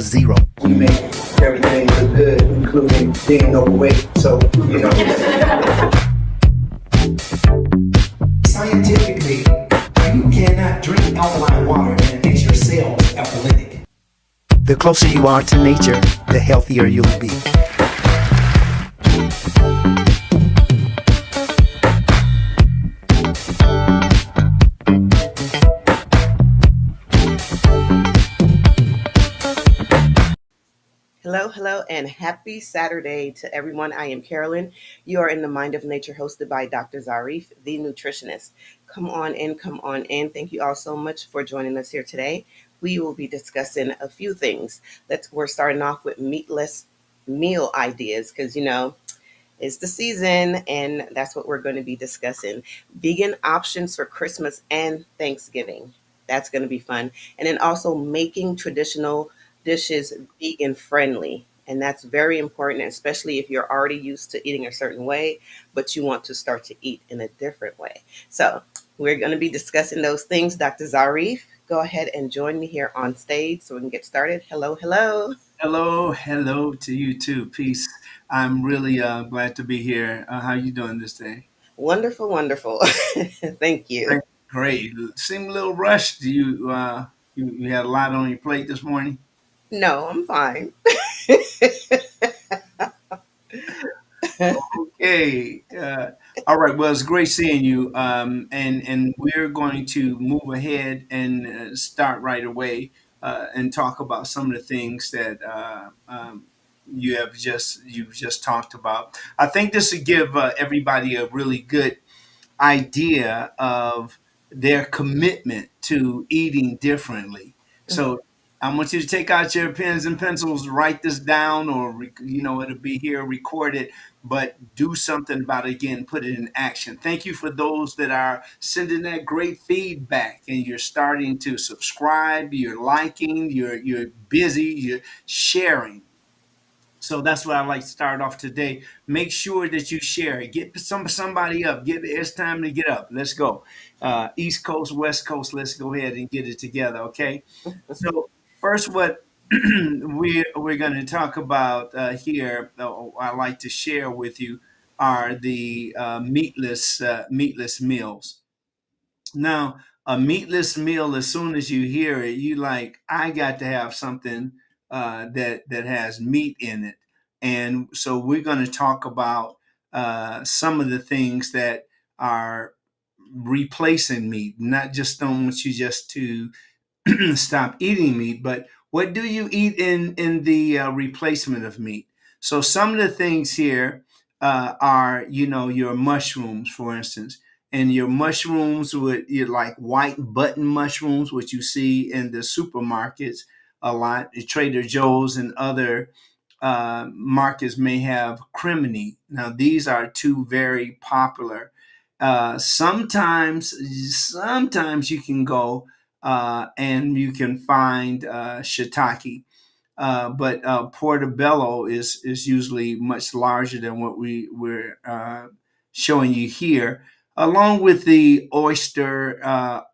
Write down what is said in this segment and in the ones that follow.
zero. We make everything look good, including being overweight. So, scientifically, you cannot drink alkaline water and it makes your cells alkalytic. The closer you are to nature, the healthier you'll be. Hello, hello, and happy Saturday to everyone. I am Carolyn. You are in the Mind of Nature, hosted by Dr. Zarif, the nutritionist. Come on in, come on in. Thank you all so much for joining us here today. We will be discussing a few things. We're starting off with meatless meal ideas because it's the season, and that's what we're going to be discussing. Vegan options for Christmas and Thanksgiving. That's going to be fun. And then also making traditional dishes vegan friendly. And that's very important, especially if you're already used to eating a certain way, but you want to start to eat in a different way. So, we're going to be discussing those things. Dr. Zarif, go ahead and join me here on stage so we can get started. Hello, hello. Hello, hello to you too. Peace. I'm really glad to be here. How you doing this day? Wonderful, wonderful. Thank you. Great. Great. Seem a little rushed. You had a lot on your plate this morning? No, I'm fine. Okay. All right. Well, it's great seeing you. And we're going to move ahead and start right away and talk about some of the things that you've just talked about. I think this would give everybody a really good idea of their commitment to eating differently. So I want you to take out your pens and pencils, write this down, or it'll be here recorded. But do something about it again. Put it in action. Thank you for those that are sending that great feedback, and you're starting to subscribe. You're liking. You're busy. You're sharing. So that's what I like to start off today. Make sure that you share it. Get somebody up. It's time to get up. Let's go. East Coast, West Coast. Let's go ahead and get it together. Okay. So first, what we're going to talk about here, I like to share with you, are the meatless meals. Now, a meatless meal, as soon as you hear it, you like, I got to have something that has meat in it. And so we're going to talk about some of the things that are replacing meat. Not just don't want you just to stop eating meat, but what do you eat in the replacement of meat? So some of the things here are, your mushrooms, for instance, and your mushrooms with your like white button mushrooms, which you see in the supermarkets a lot. Trader Joe's and other markets may have crimini. Now these are two very popular. Sometimes you can go and you can find shiitake. But portobello is usually much larger than what we're showing you here, along with the oyster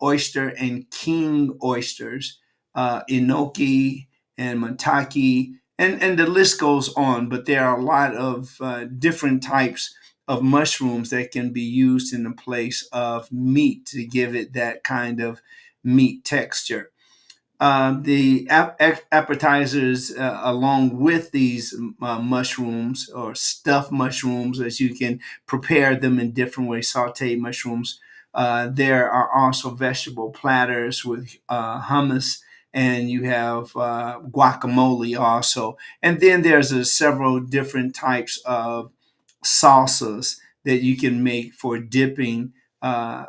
and king oysters, enoki and mataki, and the list goes on. But there are a lot of different types of mushrooms that can be used in the place of meat to give it that kind of meat texture. The appetizers, along with these mushrooms or stuffed mushrooms, as you can prepare them in different ways, sauteed mushrooms. There are also vegetable platters with hummus, and you have guacamole also. And then there's several different types of salsas that you can make for dipping, uh,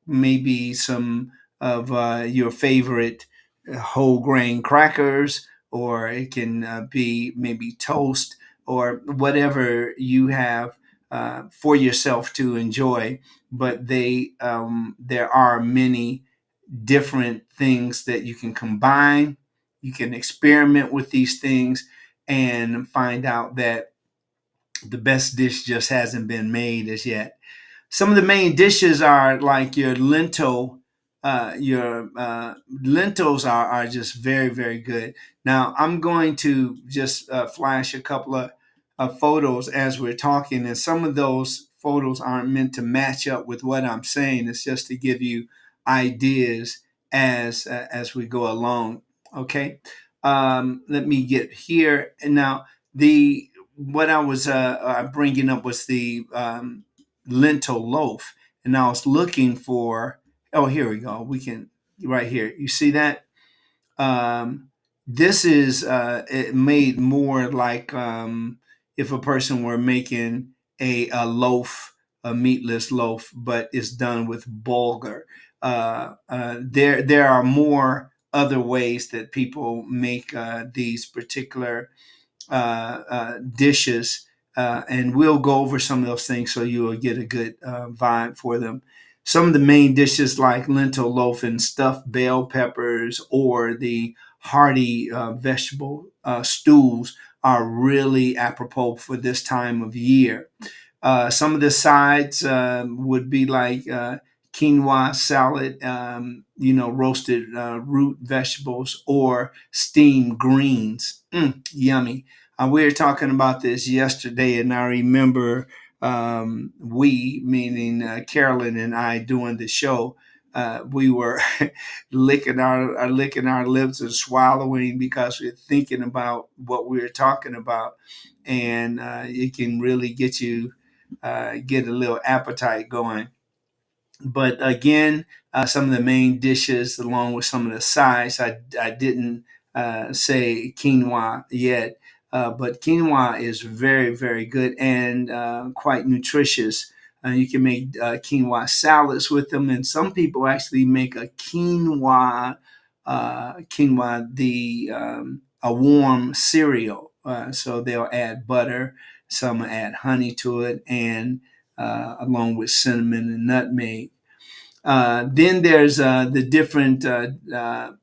maybe some of your favorite whole grain crackers, or it can be maybe toast or whatever you have for yourself to enjoy. But there are many different things that you can combine. You can experiment with these things and find out that the best dish just hasn't been made as yet. Some of the main dishes are like your lentil your lentils are just very, very good. Now, I'm going to just flash a couple of photos as we're talking, and some of those photos aren't meant to match up with what I'm saying. It's just to give you ideas as we go along. Okay, let me get here. And now the what I was bringing up was the lentil loaf, and I was looking for. Oh, here we go. We can right here. You see that? This is it made more like if a person were making a loaf, a meatless loaf, but it's done with bulgur. There are more other ways that people make these particular dishes, and we'll go over some of those things so you will get a good vibe for them. Some of the main dishes like lentil loaf and stuffed bell peppers or the hearty vegetable stews are really apropos for this time of year. Some of the sides would be like quinoa salad, roasted root vegetables, or steamed greens. Yummy. We were talking about this yesterday, and I remember we, meaning Carolyn and I, doing the show. We were licking our lips and swallowing because we're thinking about what we were talking about, and it can really get a little appetite going. But again, some of the main dishes, along with some of the sides, I didn't say quinoa yet, but quinoa is very, very good and quite nutritious. You can make quinoa salads with them, and some people actually make a quinoa the a warm cereal. So they'll add butter, some add honey to it, and along with cinnamon and nutmeg. Then there's the different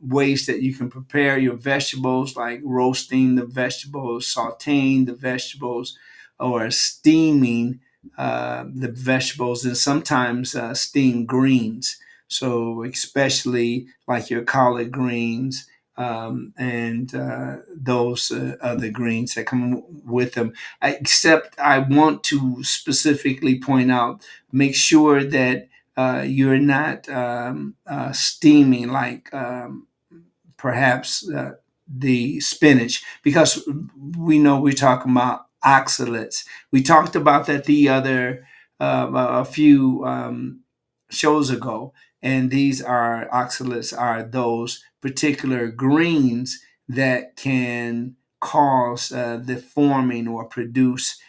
ways that you can prepare your vegetables, like roasting the vegetables, sauteing the vegetables, or steaming the vegetables, and sometimes steamed greens. So, especially like your collard greens and those other greens that come with them. Except, I want to specifically point out, make sure that you're not steaming like perhaps the spinach, because we know we're talking about oxalates. We talked about that the other a few shows ago, and these are oxalates are those particular greens that can cause the forming or produce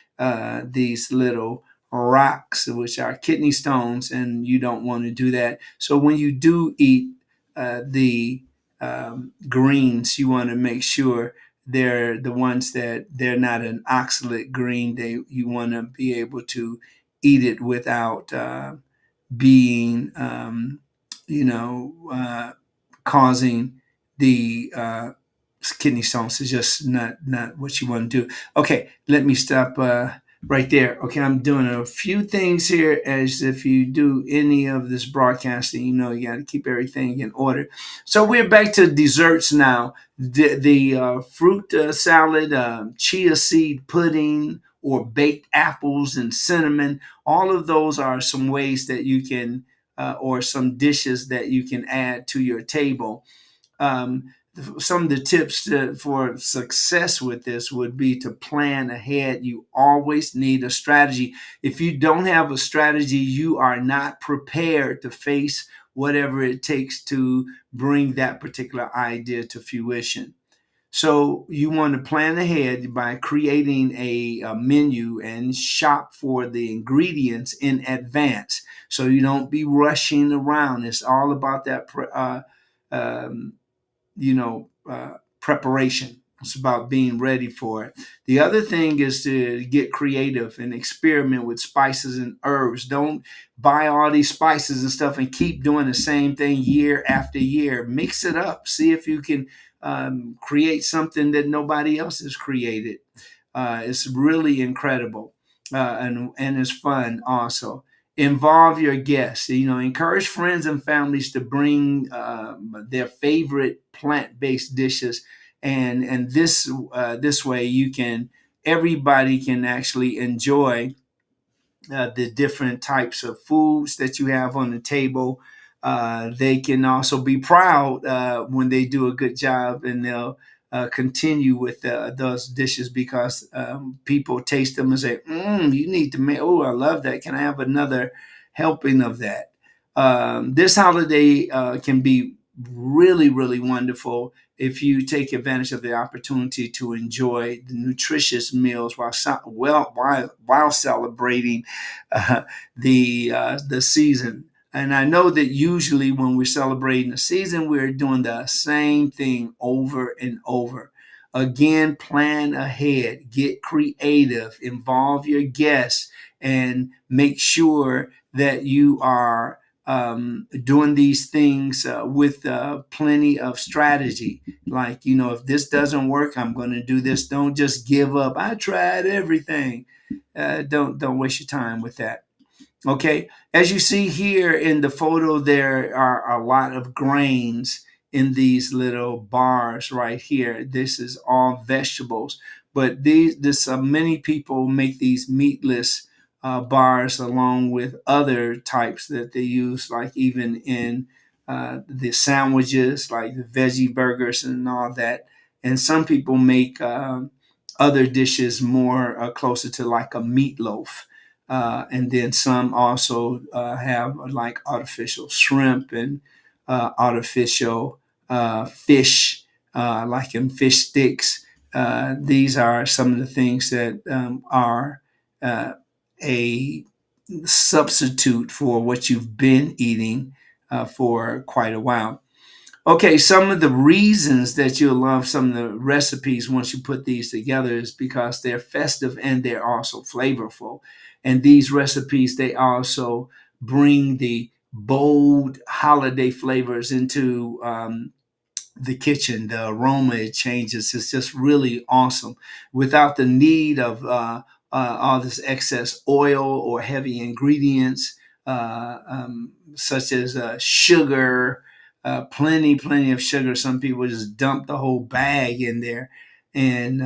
these little rocks, which are kidney stones, and you don't want to do that. So when you do eat the greens, you want to make sure they're the ones that they're not an oxalate green. You want to be able to eat it without being, you know, causing the kidney stones. Is just not what you want to do. Okay, let me stop right there. Okay, I'm doing a few things here. As if you do any of this broadcasting, you know you got to keep everything in order. So we're back to desserts now. The fruit salad, chia seed pudding, or baked apples and cinnamon. All of those are some ways that you can, or some dishes that you can add to your table. Um, some of the tips for success with this would be to plan ahead. You always need a strategy. If you don't have a strategy, you are not prepared to face whatever it takes to bring that particular idea to fruition. So you want to plan ahead by creating a menu and shop for the ingredients in advance, so you don't be rushing around. It's all about that um, preparation. It's about being ready for it. The other thing is to get creative and experiment with spices and herbs. Don't buy all these spices and stuff and keep doing the same thing year after year. Mix it up. See if you can create something that nobody else has created. It's really incredible, and it's fun also. involve your guests. Encourage friends and families to bring their favorite plant-based dishes, and this way you can everybody can actually enjoy the different types of foods that you have on the table. They can also be proud when they do a good job, and they'll continue with those dishes because people taste them and say, "You need to make. Oh, I love that. Can I have another helping of that?" This holiday can be really, really wonderful if you take advantage of the opportunity to enjoy the nutritious meals while celebrating uh, the season. And I know that usually when we're celebrating the season, we're doing the same thing over and over. Again, plan ahead, get creative, involve your guests, and make sure that you are doing these things with plenty of strategy. Like, if this doesn't work, I'm going to do this. Don't just give up. I tried everything. Don't waste your time with that. Okay, as you see here in the photo, there are a lot of grains in these little bars right here. This is all vegetables, but many people make these meatless bars along with other types that they use, like even in the sandwiches, like the veggie burgers and all that. And some people make other dishes more closer to like a meatloaf, and then some also have like artificial shrimp and artificial fish, like in fish sticks. These are some of the things that are uh, a substitute for what you've been eating for quite a while. Okay, some of the reasons that you'll love some of the recipes once you put these together is because they're festive and they're also flavorful. And these recipes, they also bring the bold holiday flavors into the kitchen. The aroma it changes. It's just really awesome without the need of all this excess oil or heavy ingredients, such as sugar. Plenty of sugar. Some people just dump the whole bag in there, and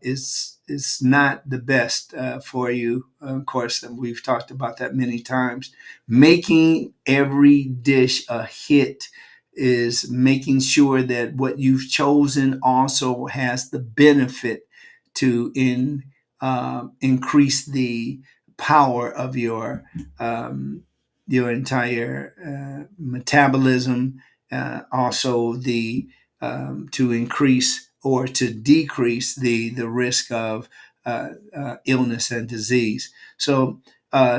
it's not the best for you. Of course, we've talked about that many times. Making every dish a hit is making sure that what you've chosen also has the benefit to increase the power of your entire metabolism, also the to increase or to decrease the risk of illness and disease. So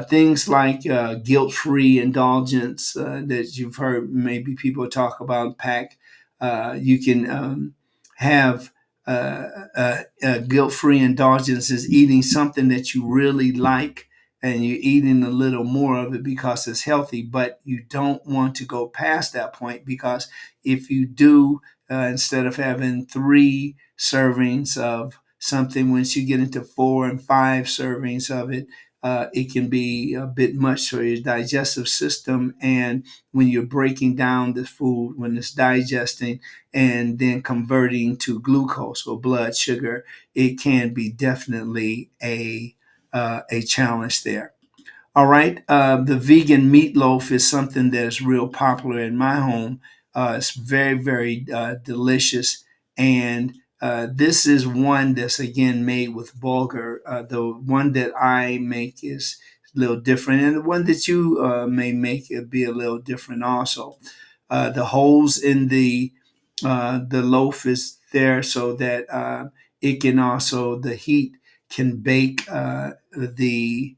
things like guilt-free indulgence that you've heard maybe people talk about, pack. You can have guilt-free indulgence is eating something that you really like, and you're eating a little more of it because it's healthy, but you don't want to go past that point, because if you do, instead of having 3 servings of something, once you get into 4 and 5 servings of it, it can be a bit much for your digestive system. And when you're breaking down the food, when it's digesting and then converting to glucose or blood sugar, it can be definitely a challenge there. All right. The vegan meatloaf is something that's real popular in my home. It's very, very delicious. And this is one that's, again, made with bulgur. The one that I make is a little different. And the one that you may make, it be a little different also. The holes in the loaf is there so that it can also, the heat can bake the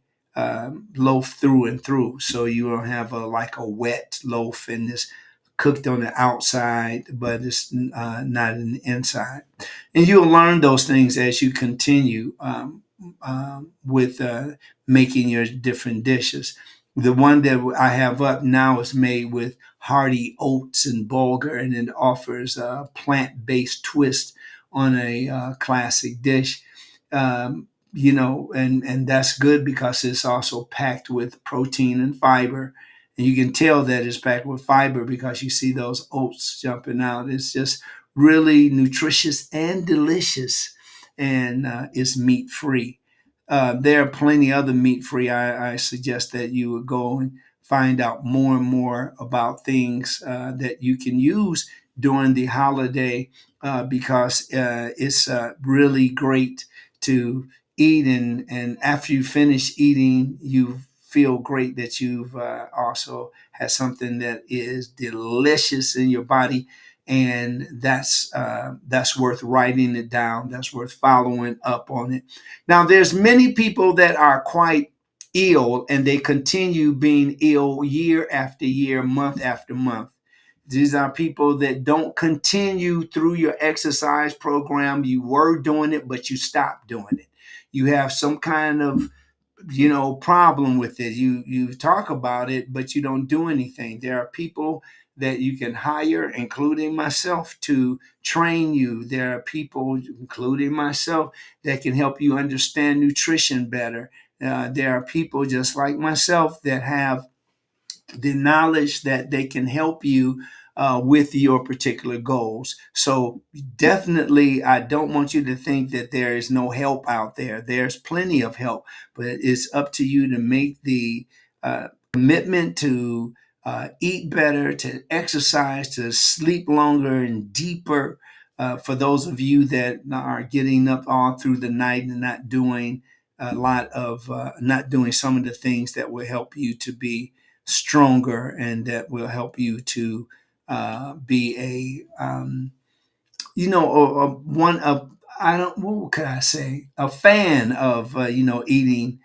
loaf through and through, so you don't have like a wet loaf and it's cooked on the outside, but it's not in the inside. And you'll learn those things as you continue with making your different dishes. The one that I have up now is made with hearty oats and bulgur, and it offers a plant-based twist on a classic dish. and that's good because it's also packed with protein and fiber. And you can tell that it's packed with fiber because you see those oats jumping out. It's just really nutritious and delicious, and it's meat free. There are plenty other meat free. I suggest that you would go and find out more and more about things that you can use during the holiday, because it's really great to eat, and after you finish eating you feel great that you've also had something that is delicious in your body, and that's worth writing it down, that's worth following up on it. Now there's many people that are quite ill, and they continue being ill year after year, month after month. These are people that don't continue through your exercise program. You were doing it, but you stopped doing it. You have some kind of problem with it. You talk about it, but you don't do anything. There are people that you can hire, including myself, to train you. There are people, including myself, that can help you understand nutrition better. There are people just like myself that have the knowledge that they can help you with your particular goals. So, definitely, I don't want you to think that there is no help out there. There's plenty of help, but it's up to you to make the commitment to eat better, to exercise, to sleep longer and deeper. For those of you that are getting up all through the night and not doing some of the things that will help you to be stronger, and that will help you to be one of, I don't, what could I say, a fan of eating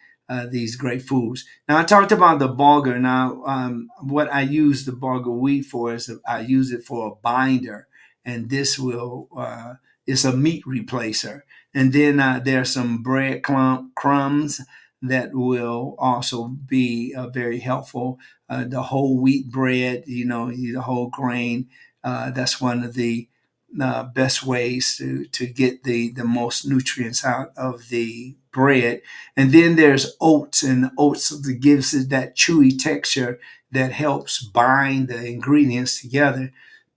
these great foods. Now I talked about the bulgur. Now what I use the bulgur wheat for is I use it for a binder, and this will it's a meat replacer. And then there are some bread crumbs that will also be very helpful. The whole wheat bread, the whole grain. That's one of the best ways to get the most nutrients out of the bread. And then there's oats, and oats that gives it that chewy texture that helps bind the ingredients together.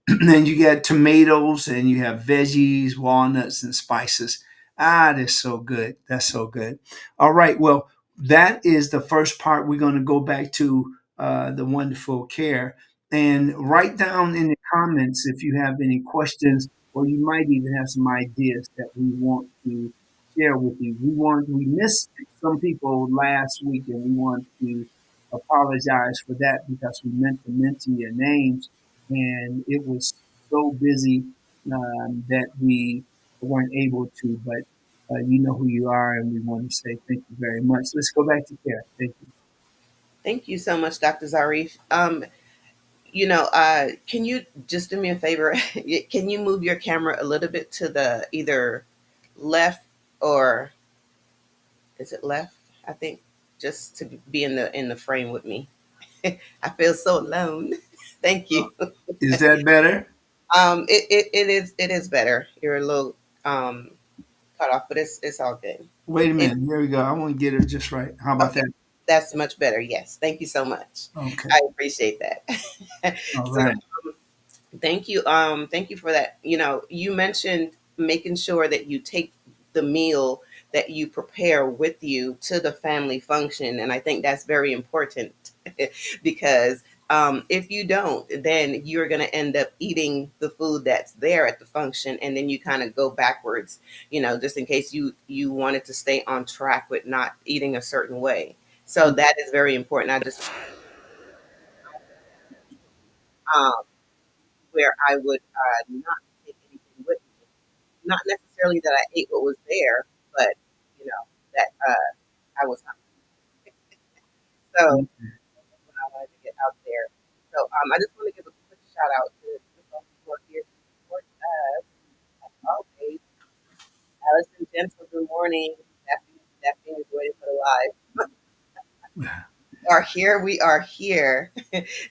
And you got tomatoes, and you have veggies, walnuts, and spices. That's so good. That's so good. All right. Well, that is the first part. We're going to go back to the wonderful care, and write down in the comments if you have any questions, or you might even have some ideas that we want to share with you. We missed some people last week, and we want to apologize for that because we meant to mention your names, and it was so busy that we weren't able to. But you know who you are, and we want to say thank you very much. Let's go back to Kara. Thank you. Thank you so much, Dr. Zarif. Can you just do me a favor? Can you move your camera a little bit to the either left, or is it left? I think, just to be in the frame with me. I feel so alone. Thank you. Is that better? It is better. You're a little um cut off, but it's all good. Wait a It minute. There we go. I want to get it just right. How about Okay. that? That's much better. Yes. Thank you so much. Okay. I appreciate that. All So right. thank you for that. You mentioned making sure that you take the meal that you prepare with you to the family function, and I think that's very important because if you don't, then you're going to end up eating the food that's there at the function, and then you kind of go backwards. Just in case you wanted to stay on track with not eating a certain way. So that is very important. I just um, where I would not take anything with me. Not necessarily that I ate what was there, but that I was hungry. So when I wanted to get out there. So I just want to give a quick shout out to the folks who are here to support us as always. Allison Gentle, good morning. Daphne is waiting for the live. Are here. We are here.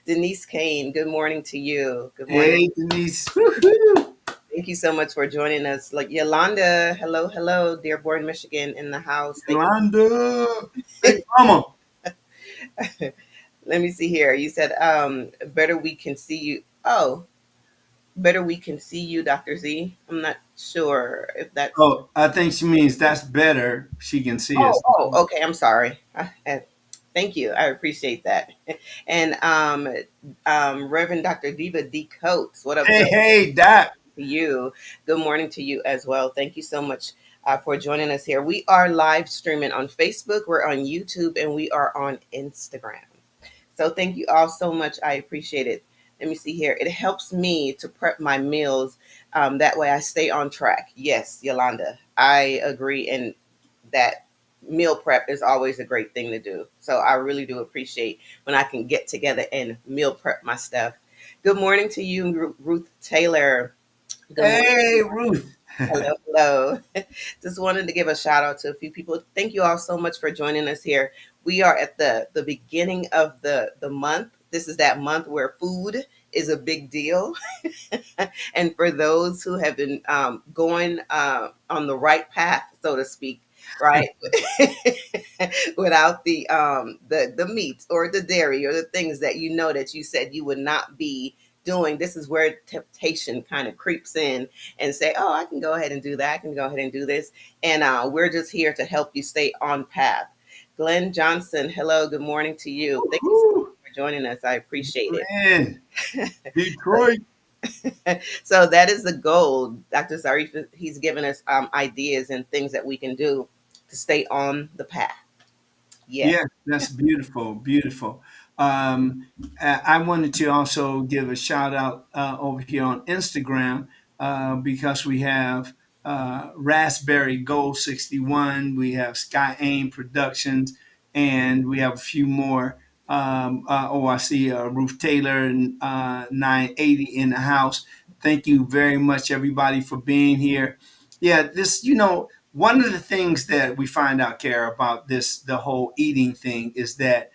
Denise Kane, good morning to you. Good morning. Hey, Denise. Woo-hoo. Thank you so much for joining us. Like Yolanda, hello, hello, Dearborn, Michigan, in the house. Thank Yolanda, you. Big Mama. Let me see here. You said, better we can see you. Oh, better we can see you, Dr. Z. I'm not sure if that's. Oh, I think she means that's better. She can see Oh, us. oh, okay. I'm sorry. Thank you. I appreciate that. And Reverend Dr. Diva D. Coates, what up, Hey, though? hey, Doc. To you. Good morning to you as well. Thank you so much for joining us here. We are live streaming on Facebook, we're on YouTube, and we are on Instagram. So thank you all so much. I appreciate it. Let me see here. It helps me to prep my meals. That way I stay on track. Yes, Yolanda, I agree. And that meal prep is always a great thing to do. So I really do appreciate when I can get together and meal prep my stuff. Good morning to you, Ruth Taylor. Good morning. Hey, Ruth. Hello, hello. Just wanted to give a shout out to a few people. Thank you all so much for joining us here. We are at the beginning of the month. This is that month where food is a big deal. And for those who have been going on the right path, so to speak, right, without the meat or the dairy or the things that you know that you said you would not be doing, this is where temptation kind of creeps in and say, "Oh, I can go ahead and do that. I can go ahead and do this," and we're just here to help you stay on path. Glenn Johnson, hello, good morning to you. Thank you so Woo-hoo. much for joining us. I appreciate it. Man, Detroit. So that is the goal. Dr. Zarif, he's given us ideas and things that we can do to stay on the path. Yes. Yeah, that's beautiful, beautiful. Um, I wanted to also give a shout out over here on Instagram because we have Raspberry Gold 61, we have Sky Aim Productions, and we have a few more. I see Ruth Taylor and 980 in the house. Thank you very much, everybody, for being here. Yeah, one of the things that we find out, care about the whole eating thing, is that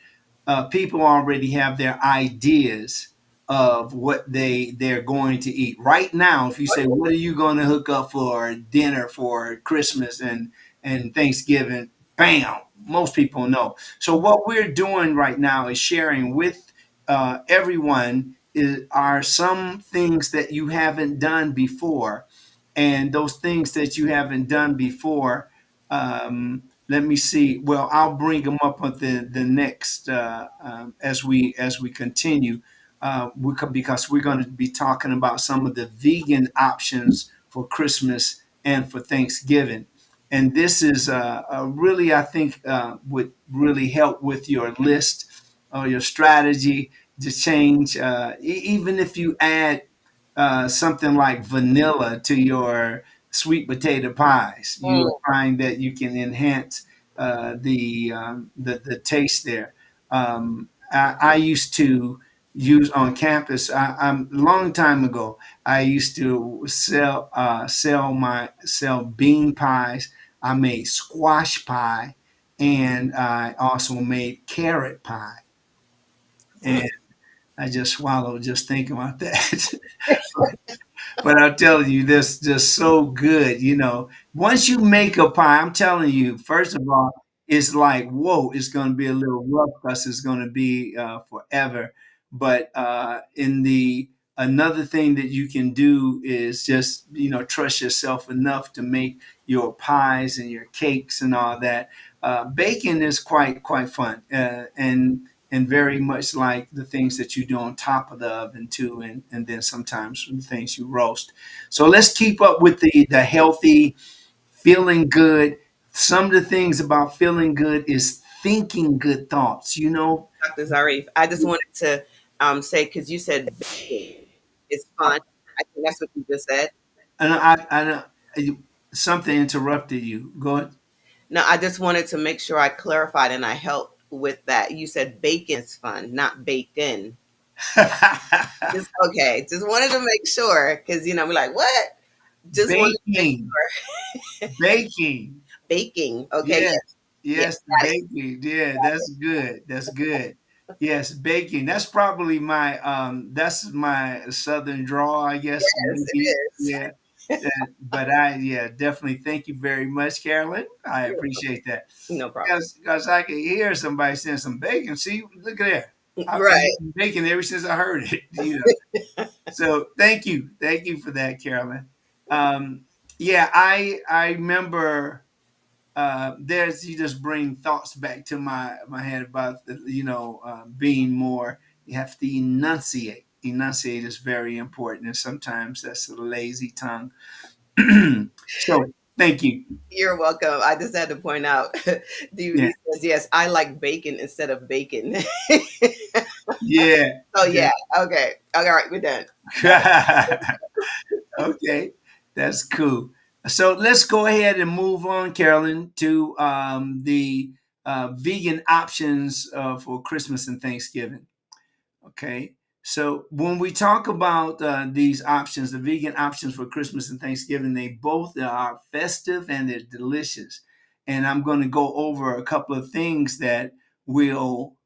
people already have their ideas of what they're going to eat right now. If you say, what are you going to hook up for dinner for Christmas and Thanksgiving, bam, most people know. So what we're doing right now is sharing with everyone are some things that you haven't done before, and those things that you haven't done before. Let me see. Well, I'll bring them up on the next as we continue. Because we're going to be talking about some of the vegan options for Christmas and for Thanksgiving, and this is really, I think, would really help with your list or your strategy to change. Even if you add something like vanilla to your sweet potato pies, you will Mm, find that you can enhance the taste there. I used to use on campus. I'm a long time ago. I used to sell bean pies. I made squash pie, and I also made carrot pie. mm. And I just swallowed just thinking about that. But I'm telling you, this just so good. Once you make a pie, I'm telling you, first of all, it's like, whoa, it's going to be a little rough because it's going to be forever. But in the another thing that you can do is just trust yourself enough to make your pies and your cakes and all that. Baking is quite fun, and very much like the things that you do on top of the oven too, and then sometimes the things you roast. So let's keep up with the healthy, feeling good. Some of the things about feeling good is thinking good thoughts. Dr. Zarif, I just wanted to say, because you said baking is fun. I think that's what you just said. And something interrupted you. Go ahead. No, I just wanted to make sure I clarified and I helped with that. You said bacon is fun, not bacon. Just okay. Just wanted to make sure because we're like, what? Just wanted to make Baking, baking. baking. Okay, Yes, yes, yes, yes, got it. baking. Yeah, that's good. That's good. Yes, baking. That's my southern draw, I guess. Yes, it Maybe. is. Yeah. But I, yeah, definitely thank you very much, Carolyn. I appreciate that. No problem. Because I can hear somebody saying some bacon. See, look at that. I've been Right. eating bacon ever since I heard it. So thank you for that, Carolyn. Um, yeah, I remember there's you just bring thoughts back to my head about being more. You have to enunciate. Enunciate is very important, and sometimes that's a lazy tongue. So thank you. You're welcome. I just had to point out, Yeah, DVD says, yes, I like bacon instead of bacon. yeah. So, yeah. Okay. All right. We're done. Okay, that's cool. So let's go ahead and move on, Carolyn, to the vegan options for Christmas and Thanksgiving. Okay. So when we talk about these options, the vegan options for Christmas and Thanksgiving, they both are festive and they're delicious. And I'm going to go over a couple of things that will,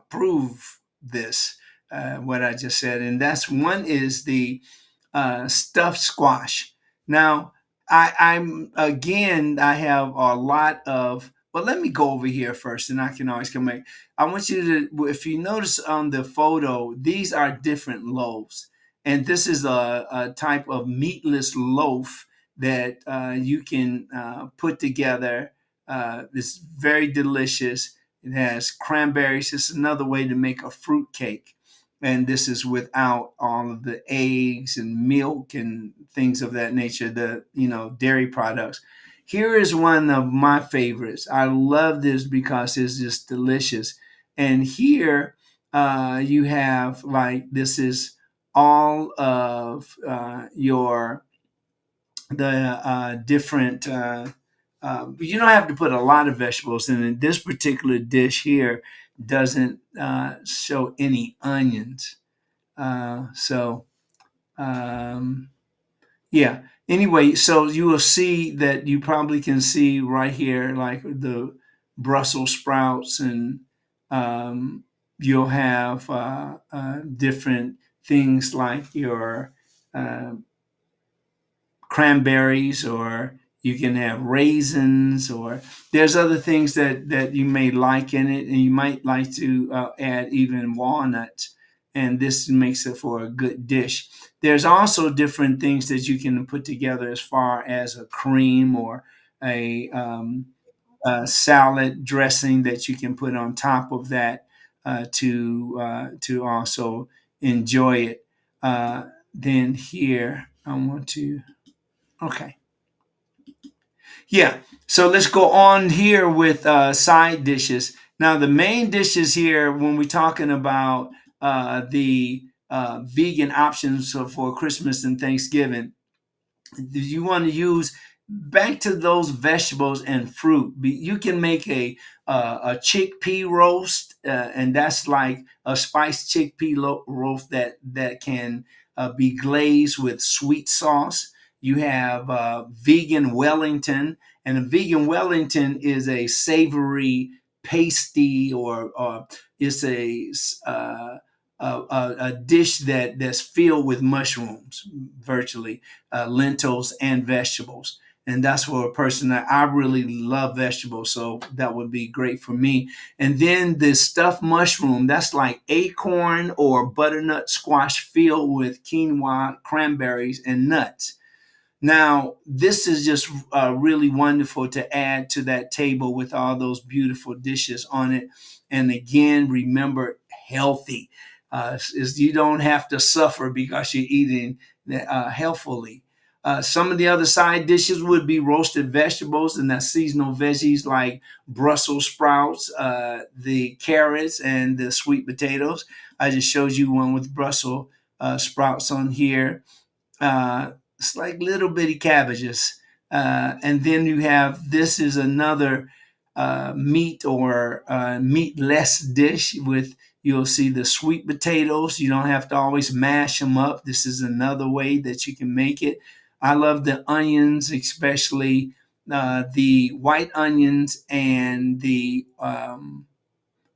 prove this, what I just said. And that's one is the stuffed squash. Now, I have a lot of. Well, let me go over here first, and I can always come back. I want you to, if you notice on the photo, these are different loaves, and this is a type of meatless loaf that you can put together. It's very delicious. It has cranberries. It's another way to make a fruit cake, and this is without all of the eggs and milk and things of that nature, the dairy products. Here is one of my favorites. I love this because it's just delicious. And here you have, like, this is all of your the different you don't have to put a lot of vegetables in it. This particular dish here doesn't show any onions. So yeah. Anyway, so you will see that you probably can see right here, like the Brussels sprouts, and um, you'll have different things like your uh, cranberries, or you can have raisins, or there's other things that you may like in it, and you might like to add even walnuts, and this makes it for a good dish. There's also different things that you can put together as far as a cream, or a salad dressing that you can put on top of that to also enjoy it. Then here I want to. Okay. Yeah. So let's go on here with side dishes. Now, the main dishes here, when we're talking about the vegan options for Christmas and Thanksgiving, you want to use back to those vegetables and fruit. You can make a chickpea roast, and that's like a spiced chickpea roast that can be glazed with sweet sauce. You have vegan Wellington, and a vegan Wellington is a savory pasty, or it's a dish that's filled with mushrooms, virtually lentils and vegetables. And that's for a person that I really love vegetables, so that would be great for me. And then the stuffed mushroom, that's like acorn or butternut squash filled with quinoa, cranberries, and nuts. Now, this is just really wonderful to add to that table with all those beautiful dishes on it. And again, remember, healthy. Is you don't have to suffer because you're eating healthfully. Some of the other side dishes would be roasted vegetables, and that's seasonal veggies like Brussels sprouts, the carrots, and the sweet potatoes. I just showed you one with Brussels sprouts on here. It's like little bitty cabbages. And then you have, this is another meat or meatless dish with, you'll see the sweet potatoes. You don't have to always mash them up. This is another way that you can make it. I love the onions, especially the white onions and the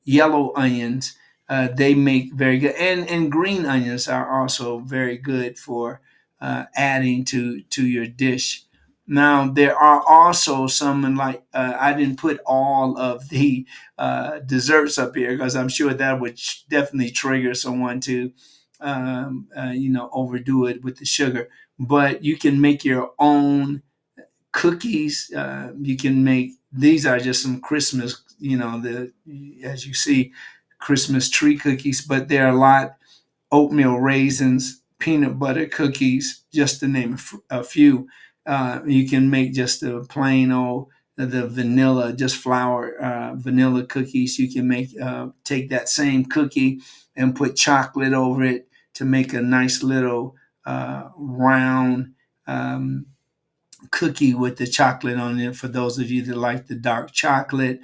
yellow onions. They make very good, and green onions are also very good for adding to your dish. Now there are also some like I didn't put all of the desserts up here because I'm sure that would definitely trigger someone to overdo it with the sugar. But you can make your own cookies. You can make these are just some Christmas, the as you see, Christmas tree cookies, but they're a lot oatmeal raisins, peanut butter cookies, just to name a few. You can make just a plain old the vanilla, just flour vanilla cookies. You can make take that same cookie and put chocolate over it to make a nice little round cookie with the chocolate on it. For those of you that like the dark chocolate,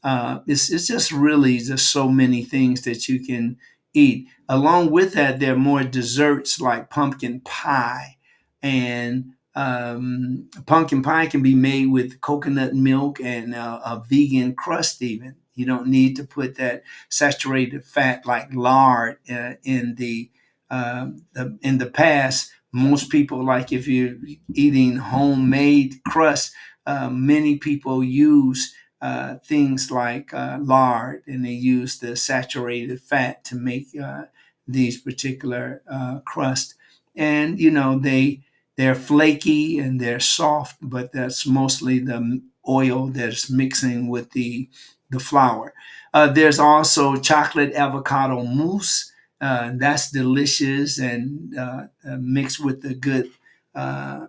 it's just really just so many things that you can eat. Along with that, there are more desserts like pumpkin pie, and pumpkin pie can be made with coconut milk and a vegan crust. Even you don't need to put that saturated fat like lard in the past. Most people like if you're eating homemade crust, many people use things like lard, and they use the saturated fat to make these particular crust. And they're flaky and they're soft, but that's mostly the oil that's mixing with the flour. There's also chocolate avocado mousse. That's delicious and mixed with the good uh,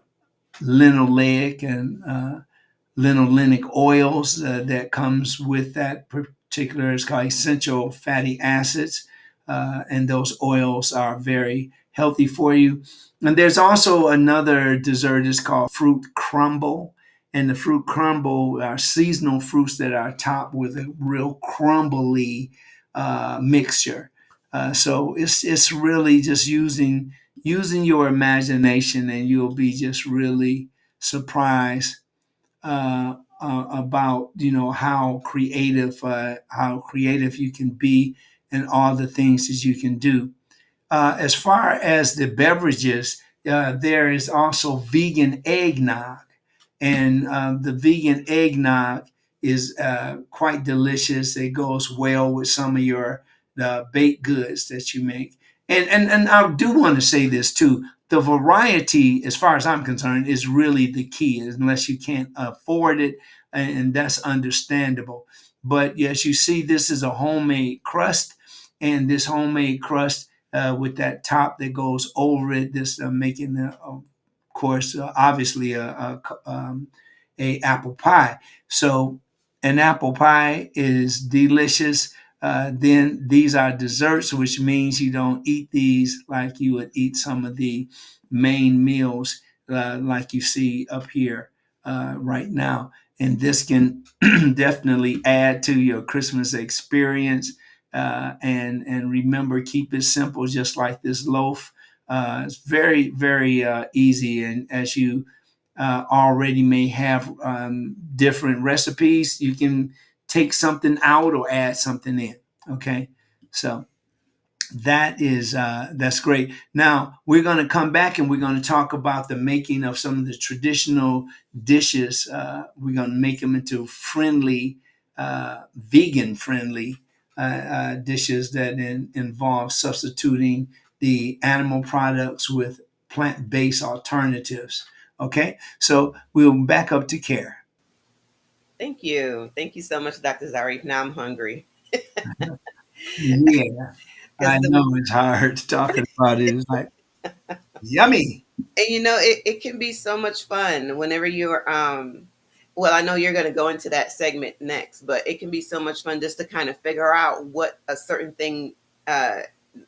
linoleic and linolenic oils that comes with that particular. It's called essential fatty acids, and those oils are very healthy for you. And there's also another dessert. It's called fruit crumble, and the fruit crumble are seasonal fruits that are topped with a real crumbly mixture. So it's really just using your imagination, and you'll be just really surprised about how creative you can be and all the things that you can do. As far as the beverages, there is also vegan eggnog, and the vegan eggnog is quite delicious. It goes well with some of your baked goods that you make. And I do want to say this too. The variety, as far as I'm concerned, is really the key, unless you can't afford it, and that's understandable. But yes, you see, this is a homemade crust, and this homemade crust with that top that goes over it, this making, of course, obviously a apple pie. So an apple pie is delicious. Then these are desserts, which means you don't eat these like you would eat some of the main meals, like you see up here right now. And this can definitely add to your Christmas experience. And remember, keep it simple, just like this loaf. It's very very easy, and as you already may have different recipes, you can take something out or add something in. Okay, so that's great. Now we're going to come back and we're going to talk about the making of some of the traditional dishes. We're going to make them into friendly, vegan friendly dishes that involve substituting the animal products with plant based alternatives. Okay, so we'll back up to care. Thank you so much, Dr. Zarif. Now I'm hungry Yeah, I because know it's hard talking about it. It's like yummy. and it can be so much fun whenever you're well, I know you're going to go into that segment next, but it can be so much fun just to kind of figure out what a certain thing uh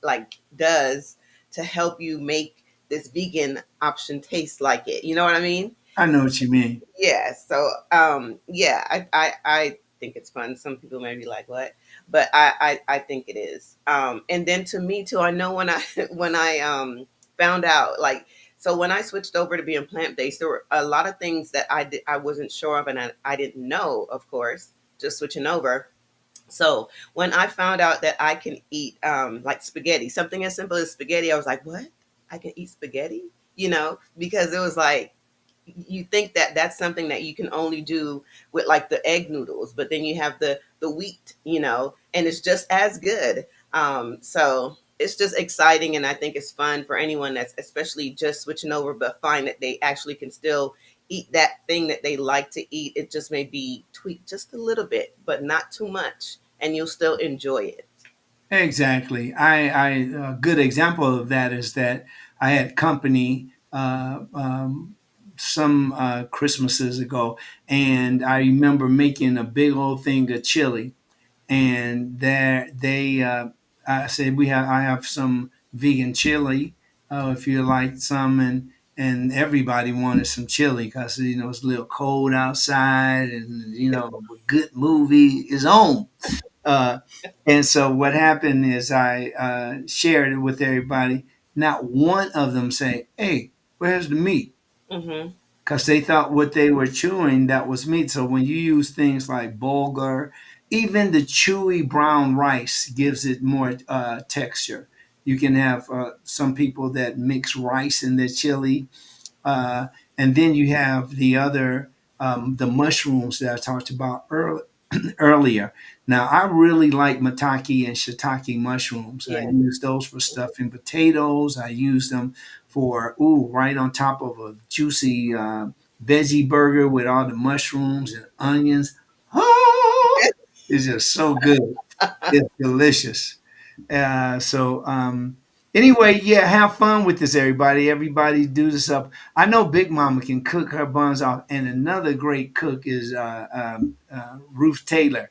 like does to help you make this vegan option taste like it. You know what I mean? I know what you mean. Yeah. So yeah, I think it's fun. Some people may be like, what? But I think it is. And then to me too, I know when I when I found out, like, so when I switched over to being plant based, there were a lot of things that I wasn't sure of, and I didn't know, of course, just switching over. So when I found out that I can eat like spaghetti, something as simple as spaghetti, I was like, what? I can eat spaghetti? because it was like you think that that's something that you can only do with like the egg noodles, but then you have the wheat, and it's just as good. So it's just exciting, and I think it's fun for anyone that's especially just switching over, but find that they actually can still eat that thing that they like to eat. It just may be tweaked just a little bit, but not too much, and you'll still enjoy it. Exactly. I a good example of that is that I had company some Christmases ago, and I remember making a big old thing of chili, and there they I said I have some vegan chili if you like some, and everybody wanted some chili because it's a little cold outside, and a good movie is on. uh, and so what happened is I shared it with everybody. Not one of them say, "Hey, where's the meat?" Mm-hmm. Because they thought what they were chewing that was meat. So when you use things like bulgur, even the chewy brown rice gives it more texture. You can have some people that mix rice in their chili, uh, and then you have the mushrooms that I talked about earlier. Now, I really like maitake and shiitake mushrooms. I Yeah. use those for stuffing potatoes. I use them for, ooh, right on top of a juicy veggie burger with all the mushrooms and onions. Oh, it's just so good. It's delicious. Anyway, yeah, have fun with this, everybody. Everybody do this up. I know Big Mama can cook her buns off, and another great cook is Ruth Taylor.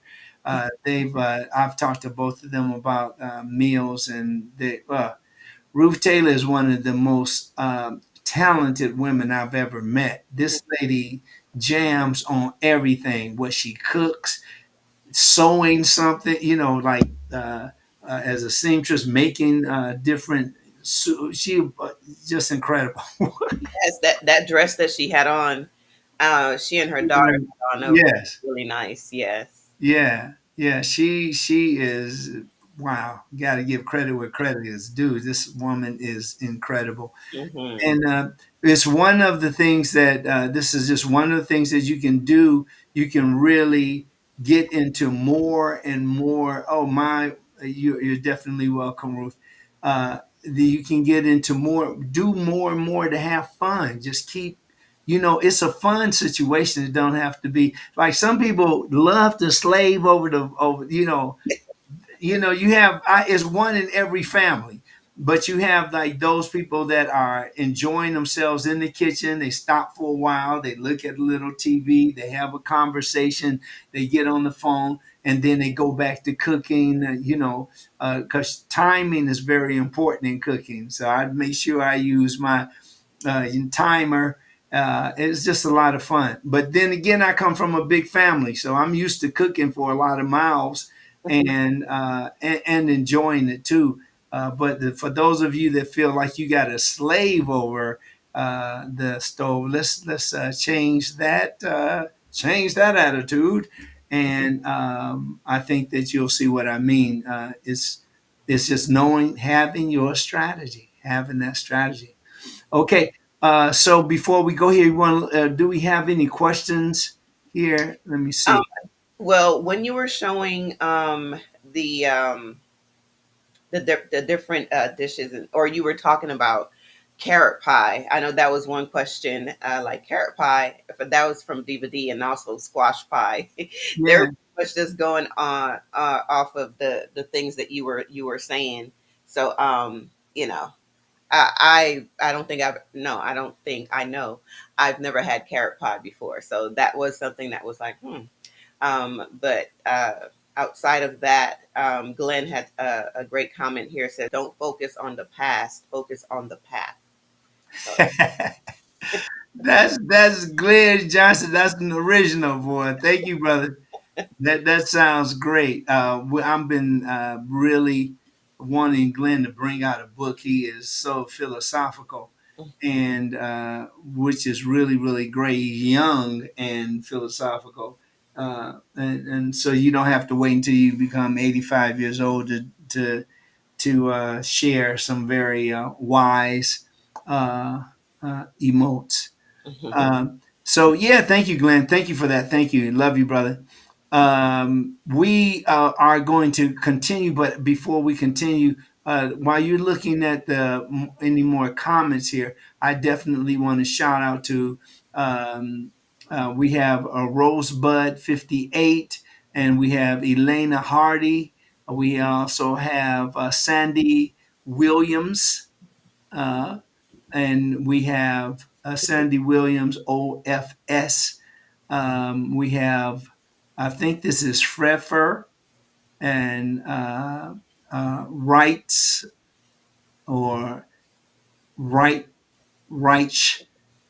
They've I've talked to both of them about meals, and Ruth Taylor is one of the most talented women I've ever met. This lady jams on everything. What she cooks, sewing something, like as a seamstress, making different. She just incredible. Yes, that dress that she had on, she and her daughter had on, it was Yes, really nice. Yes. yeah, yeah. She is wow. Got to give credit where credit is due. This woman is incredible. Hmm. And it's one of the things that this is just one of the things that you can do. You can really get into more and more. Oh my, you're definitely welcome, Ruth. You can get into more, do more and more to have fun. Just keep, it's a fun situation. It don't have to be like some people love to slave over. You have it's one in every family, but you have like those people that are enjoying themselves in the kitchen. They stop for a while, they look at a little TV, they have a conversation, they get on the phone, and then they go back to cooking. Because timing is very important in cooking, so I make sure I use my timer. It's just a lot of fun. But then again, I come from a big family, so I'm used to cooking for a lot of mouths and enjoying it too. For those of you that feel like you got a slave over the stove, let's change that attitude, and I think that you'll see what I mean. It's just knowing, having your strategy, having that strategy. Okay. So before we go here, do we have any questions here? Let me Um, see. well, when you were showing the um, the different dishes, or you were talking about carrot pie. I know that was one question, like carrot pie, but that was from DVD, and also squash pie. They were Yeah. pretty much just going on off of the things that you were saying. So I don't think I've no, I don't think I know. I've never had carrot pie before, so that was something that was like, but outside of that, Glenn had a great comment here. Says, "Don't focus on the past, focus on the path." So That's Glenn Johnson. That's an original, boy. Thank you, brother. That sounds great. I've been really wanting Glenn to bring out a book. He is so philosophical, and which is really really great. He's young and philosophical, and so you don't have to wait until you become 85 years old to share some very wise uh, emotes. So yeah, thank you, Glenn. Thank you for that. Thank you. Love you, brother. We are going to continue, but before we continue, while you're looking at any more comments here, I definitely want to shout out to um, we have a Rosebud 58, and we have Elena Hardy. We also have Sandy Williams. Uh, and we have Sandy Williams, OFS. We have, I think this is Frefer and Wrights or Right Reich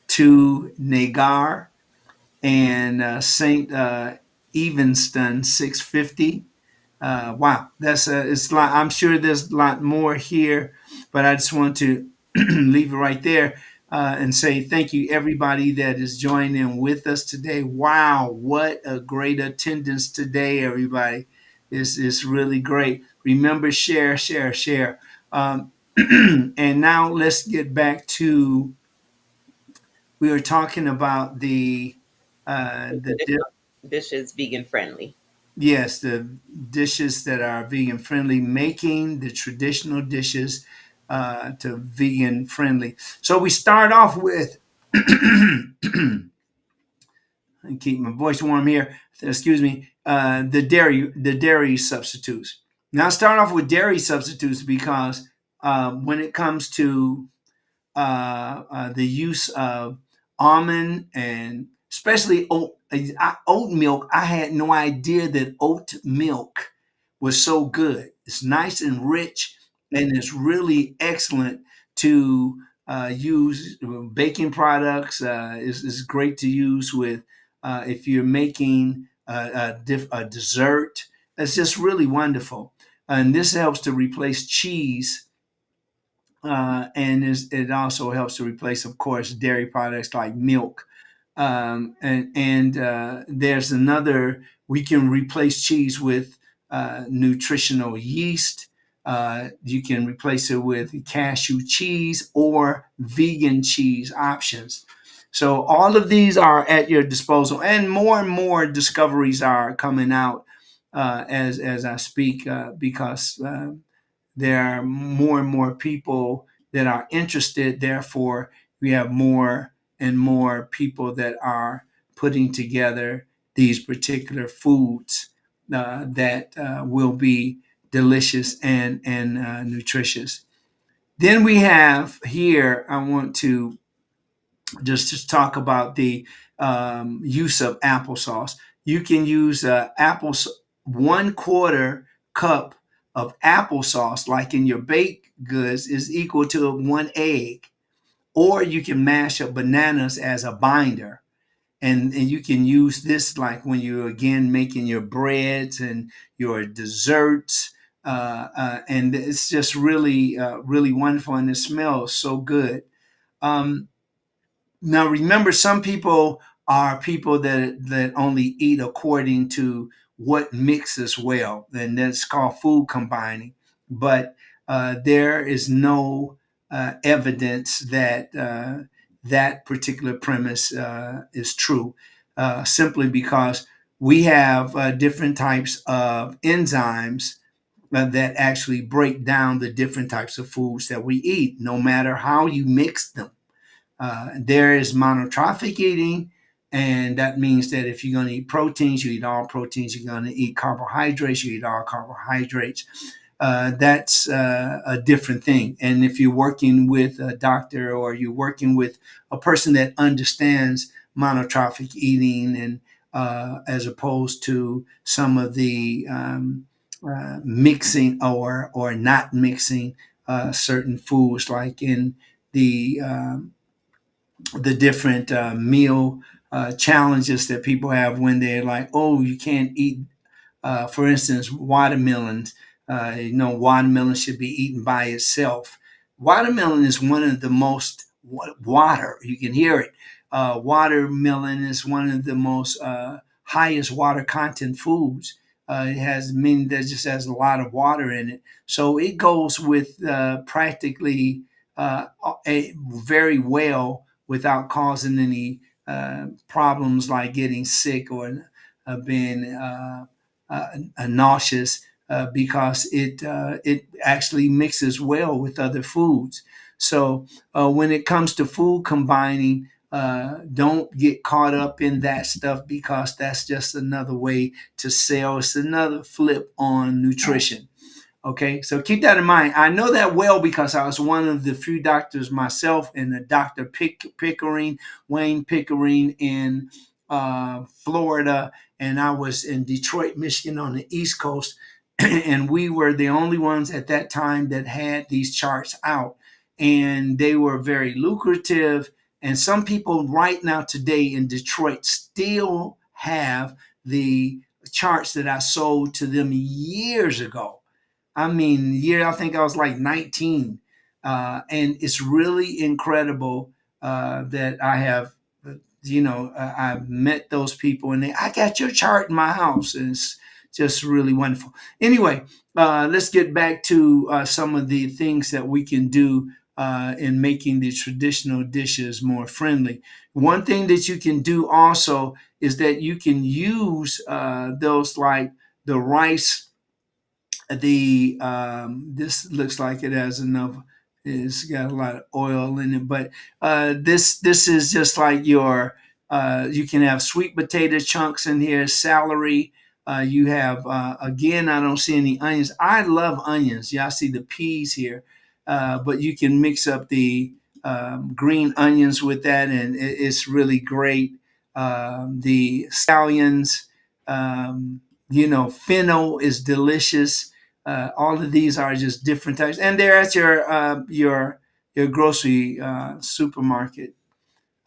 to Nagar and Saint Evenston 650. Wow, that's it's a lot. I'm sure there's a lot more here, but I just want to leave it right there and say thank you everybody that is joining in with us today. Wow, what a great attendance today, everybody! Is really great. Remember, share, share, share. And now let's get back to we were talking about The the traditional dishes vegan friendly. yes, the dishes that are vegan friendly, making the traditional dishes to vegan friendly. So we start off with, and keep my voice warm here. Excuse me. The dairy substitutes. Now I start off with dairy substitutes because when it comes to the use of almond and especially oat milk. I had no idea that oat milk was so good. It's nice and rich, and it's really excellent to use baking products. Is great to use with if you're making a dessert. It's just really wonderful, and this helps to replace cheese it also helps to replace, of course, dairy products like milk. And there's another, we can replace cheese with nutritional yeast. You can replace it with cashew cheese or vegan cheese options. So all of these are at your disposal, and more discoveries are coming out as I speak because there are more and more people that are interested. Therefore, we have more and more people that are putting together these particular foods that will be delicious and nutritious. Then we have here, I want to just talk about the use of applesauce. You can use 1/4 cup of applesauce, like in your baked goods, is equal to 1 egg. Or you can mash up bananas as a binder. And you can use this like when you're again making your breads and your desserts. And it's just really wonderful, and it smells so good. Um, Now, remember, some people are people that only eat according to what mixes well, and that's called food combining. But there is no evidence that that particular premise is true, simply because we have different types of enzymes that actually break down the different types of foods that we eat, no matter how you mix them. There is monotrophic eating, and that means that if you're going to eat proteins, you eat all proteins. You're going to eat carbohydrates, you eat all carbohydrates. That's a different thing. And if you're working with a doctor or you're working with a person that understands monotrophic eating, and as opposed to some of the mixing or not mixing certain foods, like in the different meal challenges that people have when they're like, oh, you can't eat, for instance, watermelons. Watermelon should be eaten by itself. Watermelon is one of the most water. You can hear it. Watermelon is one of the most highest water content foods. It has meaning that just has a lot of water in it. So it goes with practically very well without causing any problems like getting sick or being nauseous, because it actually mixes well with other foods. So when it comes to food combining, don't get caught up in that stuff, because that's just another way to sell. It's another flip on nutrition. Okay, so keep that in mind. I know that well because I was one of the few doctors myself, and the Dr. Pickering, Wayne Pickering in Florida, and I was in Detroit, Michigan on the East Coast. And we were the only ones at that time that had these charts out, and they were very lucrative. And some people right now today in Detroit still have the charts that I sold to them years ago. I mean, year I think I was like 19, and it's really incredible that I have, I've met those people, and I got your chart in my house, and it's just really wonderful. Anyway, let's get back to some of the things that we can do in making the traditional dishes more friendly. One thing that you can do also is that you can use those like the rice, the this looks like it has enough, it's got a lot of oil in it, but this is just like your you can have sweet potato chunks in here, celery, you have again, I don't see any onions. I love onions. Yeah, I see the peas here, but you can mix up the green onions with that, and it's really great. The scallions, fennel is delicious. All of these are just different types, and they're at your grocery supermarket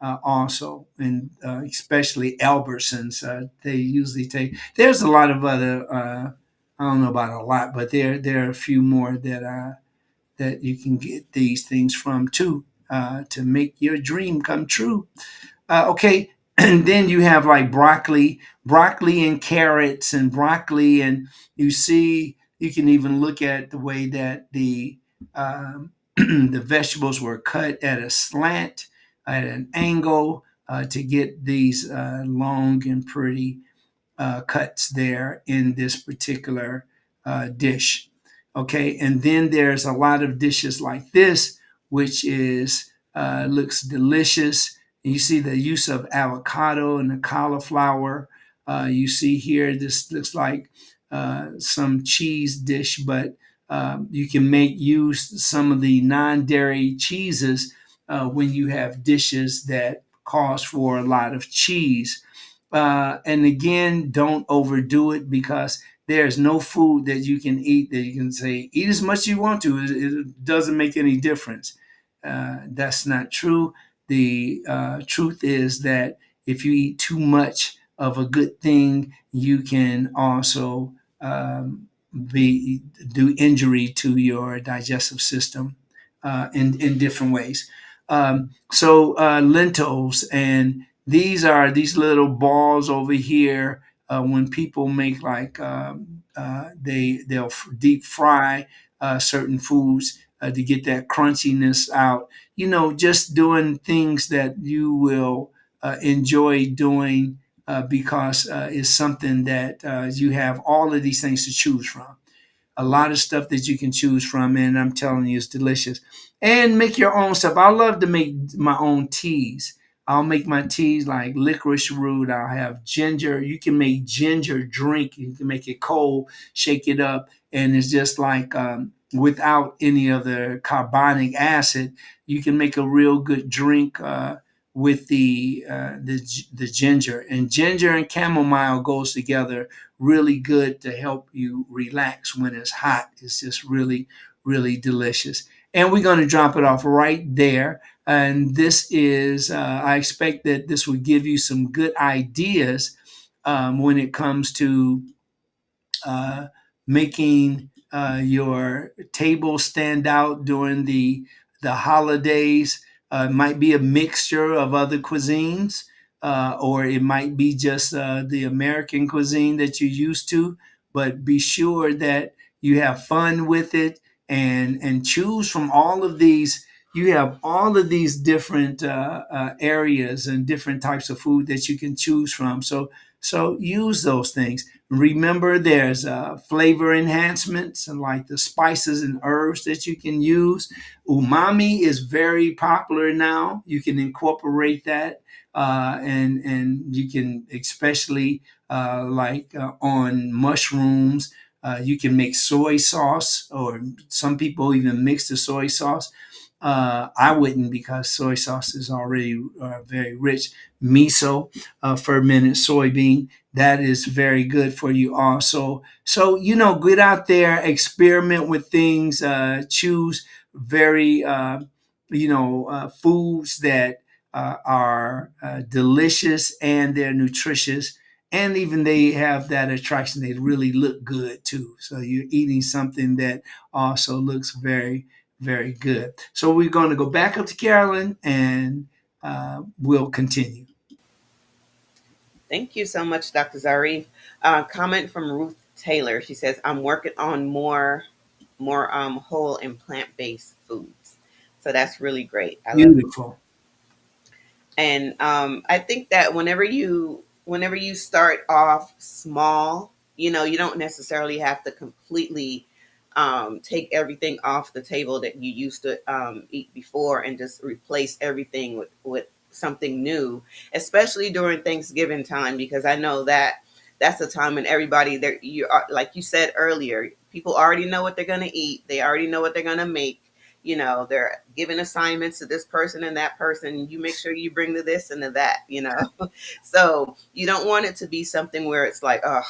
also, and especially Albertsons. They usually take. There's a lot of other. I don't know about a lot, but there are a few more that you can get these things from too, to make your dream come true. Okay, and then you have like broccoli and carrots, and broccoli, and you see you can even look at the way that the the vegetables were cut at a slant, at an angle, to get these long and pretty cuts there in this particular dish. Okay, and then there's a lot of dishes like this, which is looks delicious. You see the use of avocado and the cauliflower. You see here, this looks like some cheese dish, but you can make use some of the non-dairy cheeses when you have dishes that cause for a lot of cheese. And again, don't overdo it, because there's no food that you can eat that you can say, eat as much as you want to. It doesn't make any difference. That's not true. The truth is that if you eat too much of a good thing, you can also do injury to your digestive system in different ways. So lentils, and these are these little balls over here. When people make like they'll deep fry certain foods to get that crunchiness out. Just doing things that you will enjoy doing, because it's something that you have all of these things to choose from, a lot of stuff that you can choose from, and I'm telling you, it's delicious. And make your own stuff. I love to make my own teas. I'll make my teas like licorice root. I'll have ginger. You can make ginger drink. You can make it cold, shake it up, and it's just like without any of the carbonic acid. You can make a real good drink with the ginger. And ginger and chamomile goes together really good to help you relax when it's hot. It's just really, really delicious. And we're going to drop it off right there. And this is, I expect that this will give you some good ideas when it comes to uh, making your table stand out during the holidays. It might be a mixture of other cuisines, or it might be just the American cuisine that you're used to. But be sure that you have fun with it, and choose from all of these. you have all of these different areas and different types of food that you can choose from. So use those things. Remember, there's flavor enhancements and like the spices and herbs that you can use. Umami is very popular now. You can incorporate that, and you can especially on mushrooms. You can make soy sauce, or some people even mix the soy sauce. I wouldn't, because soy sauce is already very rich. Miso, fermented soybean, that is very good for you also. So, get out there, experiment with things, choose very, foods that are delicious, and they're nutritious. And even they have that attraction, they really look good too. So you're eating something that also looks very, very good. So we're going to go back up to Carolyn, and we'll continue. Thank you so much, Dr. Zarif. Comment from Ruth Taylor. She says, "I'm working on more whole and plant based foods." So that's really great. I love. Beautiful. And I think that whenever you start off small, you don't necessarily have to completely take everything off the table that you used to eat before, and just replace everything with something new, especially during Thanksgiving time, because I know that that's the time when everybody there, you are, like you said earlier, people already know what they're going to eat. They already know what they're going to make. They're giving assignments to this person and that person. You make sure you bring to this and to that. So you don't want it to be something where it's like, oh,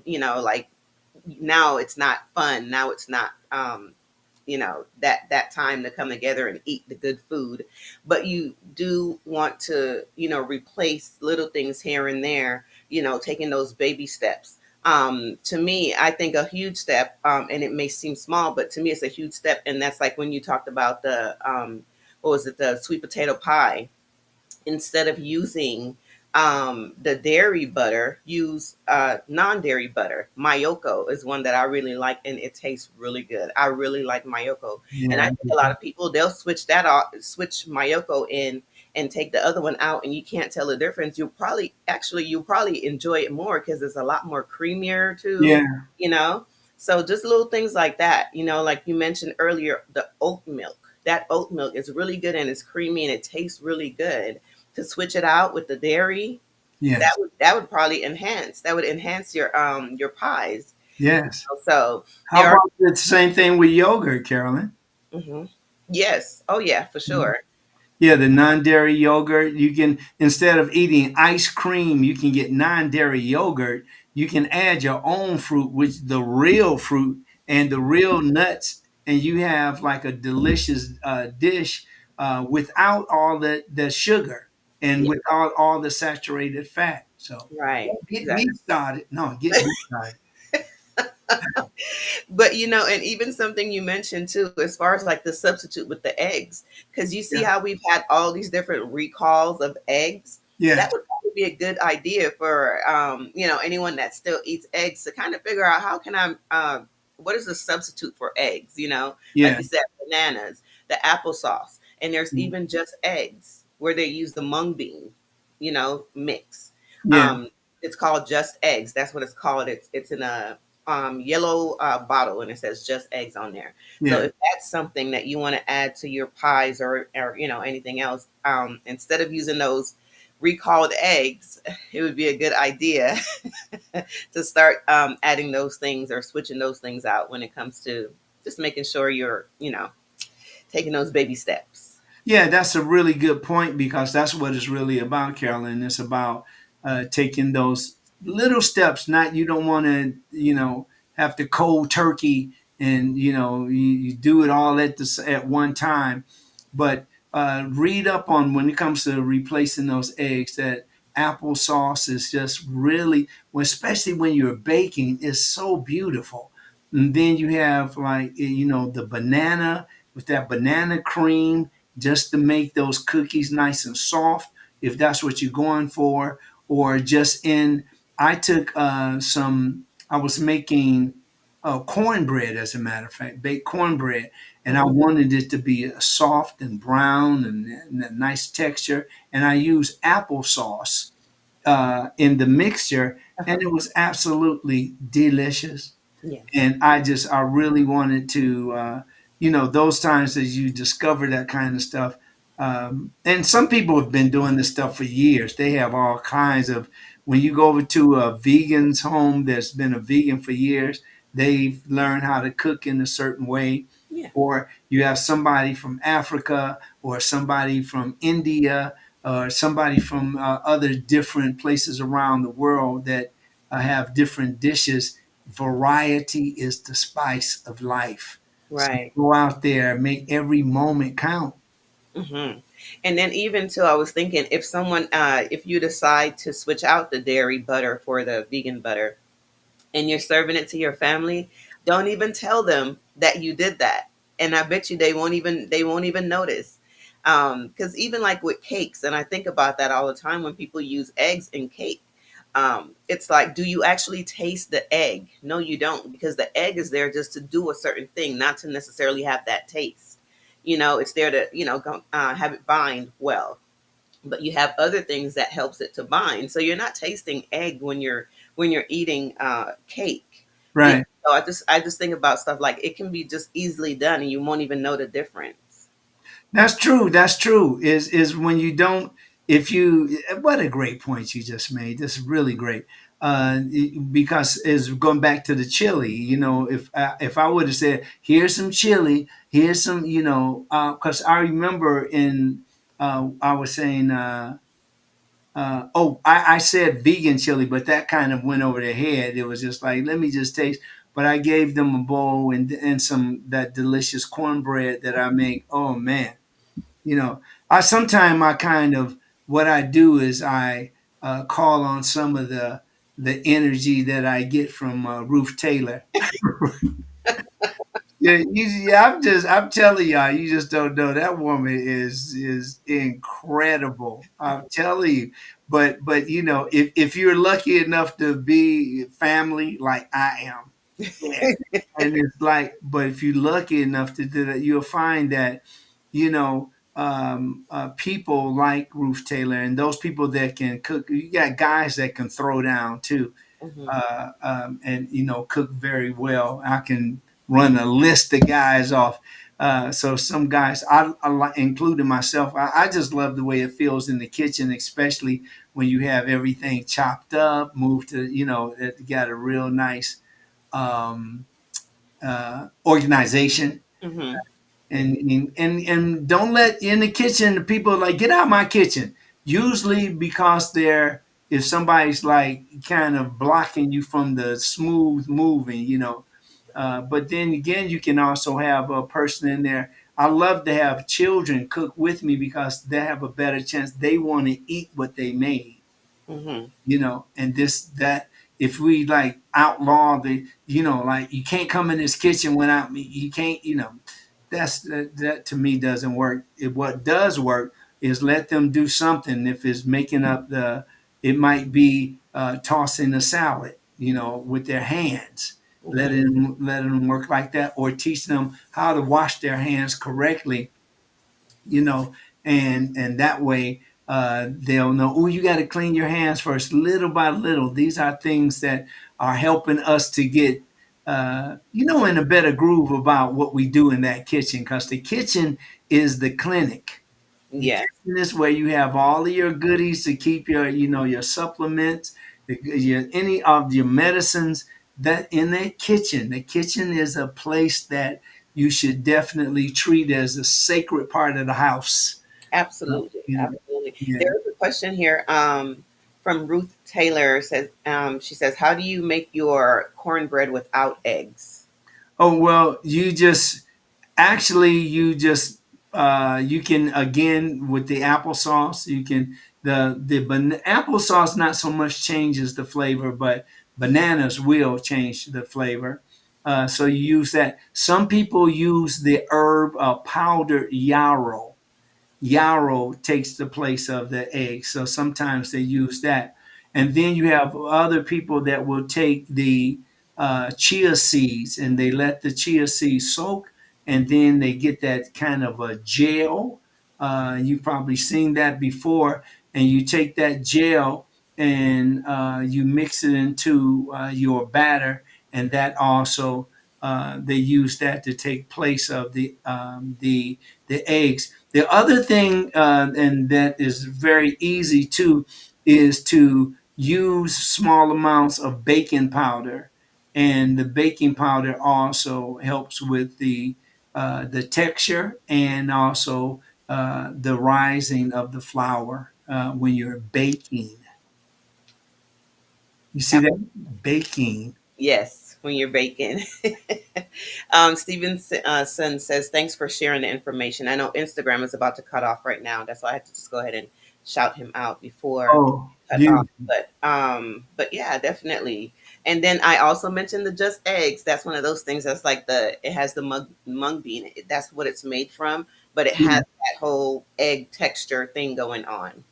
like, now it's not fun. Now it's not, that time to come together and eat the good food. But you do want to, replace little things here and there, taking those baby steps. To me, I think a huge step, and it may seem small, but to me it's a huge step. And that's like when you talked about the, what was it, the sweet potato pie. Instead of using the dairy butter, use non-dairy butter. Mayoko is one that I really like, and it tastes really good. I really like Mayoko, and Yeah. I think a lot of people, they'll switch that off, switch Mayoko in, and take the other one out, and you can't tell the difference. You'll probably enjoy it more because it's a lot more creamier too. Yeah. You know, so just little things like that. Like you mentioned earlier, the oat milk. That oat milk is really good, and it's creamy, and it tastes really good. To switch it out with the dairy, that Yes. would that would probably enhance your pies. Yes. So How there are. about the same thing with yogurt, Carolyn? Mhm. Yes, oh yeah, for sure. Yeah, the non-dairy yogurt. You can, instead of eating ice cream, you can get non-dairy yogurt. You can add your own fruit, which the real fruit and the real nuts, and you have like a delicious dish without all the sugar and Yeah, without all the saturated fat. So right, don't get me exactly. started. No, get me started. But and even something you mentioned too, as far as like the substitute with the eggs, because you see Yeah. how we've had all these different recalls of eggs. Yes. That would probably be a good idea for anyone that still eats eggs, to kind of figure out, how can I what is a substitute for eggs? Like Yeah. you said, bananas, the applesauce, and there's even just eggs where they use the mung bean, mix. Yeah. Um, it's called just eggs. That's what it's called. It's in a yellow bottle, and it says just eggs on there. So Yeah. if that's something that you want to add to your pies, or anything else, instead of using those recalled eggs, it would be a good idea to start adding those things, or switching those things out, when it comes to just making sure you're taking those baby steps. Yeah, that's a really good point, because that's what it's really about, Carolyn. It's about taking those little steps. Not, you don't want to, have to cold turkey, and you do it all at one time. But read up on, when it comes to replacing those eggs, that applesauce is just really, well, especially when you're baking, is so beautiful. And then you have, like, the banana, with that banana cream, just to make those cookies nice and soft, if that's what you're going for. Or just in, I took I was making cornbread, as a matter of fact, baked cornbread, and I Mhm. wanted it to be soft and brown and a nice texture. And I used applesauce in the mixture, Uh-huh. and it was absolutely delicious. Yes. And I really wanted to, those times that you discover that kind of stuff. And some people have been doing this stuff for years. They have all kinds of, when you go over to a vegan's home that's been a vegan for years, they've learned how to cook in a certain way. Yeah. Or you have somebody from Africa or somebody from India or somebody from other different places around the world that have different dishes. Variety is the spice of life. So Right. go out there, make every moment count. Hmm. And then even too, I was thinking if someone, if you decide to switch out the dairy butter for the vegan butter, and you're serving it to your family, don't even tell them that you did that. And I bet you they won't even notice. Because even like with cakes, and I think about that all the time when people use eggs in cake. It's like, do you actually taste the egg? No, you don't, because the egg is there just to do a certain thing, not to necessarily have that taste. It's there to have it bind well, but you have other things that helps it to bind. So you're not tasting egg when you're eating cake. Right. So I just think about stuff like it can be just easily done, and you won't even know the difference. That's true. That's true. Is when you don't, if you, what a great point you just made. This is really great. Because is going back to the chili. If I would have said, here's some chili, here's some, because I remember I was saying, I said vegan chili, but that kind of went over their head. It was just like, let me just taste. But I gave them a bowl and some that delicious cornbread that I make. Oh man, you know, I kind of, what I do is I call on some of the energy that I get from Ruth Taylor. I'm telling y'all, you just don't know. That woman is incredible. I'm telling you. But if you're lucky enough to be family like I am, yeah. And it's like, but if you're lucky enough to do that, you'll find that, people like Ruth Taylor and those people that can cook. You got guys that can throw down too, Hmm. and cook very well. I can run a list of guys off. So some guys, including myself, I just love the way it feels in the kitchen, especially when you have everything chopped up, moved to, it got a real nice um, organization. Hmm. Yeah. And don't let in the kitchen the people like get out of my kitchen. Usually because they're if somebody's like kind of blocking you from the smooth moving, but then again, you can also have a person in there. I love to have children cook with me because they have a better chance. They want to eat what they made, Hmm. and this that if we like outlaw like you can't come in this kitchen without me, you can't, that to me doesn't work. What does work is let them do something. If it's making up it might be tossing a salad, with their hands. Hmm. Let them work like that, or teach them how to wash their hands correctly, you know, and that way they'll know. Oh, you got to clean your hands first, little by little. These are things that are helping us to get, in a better groove about what we do in that kitchen, because the kitchen is the clinic. The Yes. kitchen is where you have all of your goodies to keep your supplements, any of your medicines. That in that kitchen, the kitchen is a place that you should definitely treat as a sacred part of the house. Absolutely. You know, Absolutely. yeah. There is a question here from Ruth Taylor. She says, how do you make your cornbread without eggs? Oh well, you can, again, with the applesauce, you can applesauce not so much changes the flavor, but bananas will change the flavor. So you use that. Some people use the herb powdered yarrow. Yarrow takes the place of the egg, so sometimes they use that. And then you have other people that will take chia seeds, and they let the chia seeds soak, and then they get that kind of a gel. You've probably seen that before, and you take that gel and you mix it into your batter, and that also they use that to take place of the eggs. The other thing, and that is very easy too, is to use small amounts of baking powder, and the baking powder also helps with the texture and also the rising of the flour when you're baking. You see that baking. Yes, when you're baking. Steven son says, thanks for sharing the information. I know Instagram is about to cut off right now. That's why I had to just go ahead and shout him out before Oh, it cut off. beautiful. But yeah, definitely. And then I also mentioned the just eggs. That's one of those things that's like it has the mung bean. That's what it's made from, but it has that whole egg texture thing going on.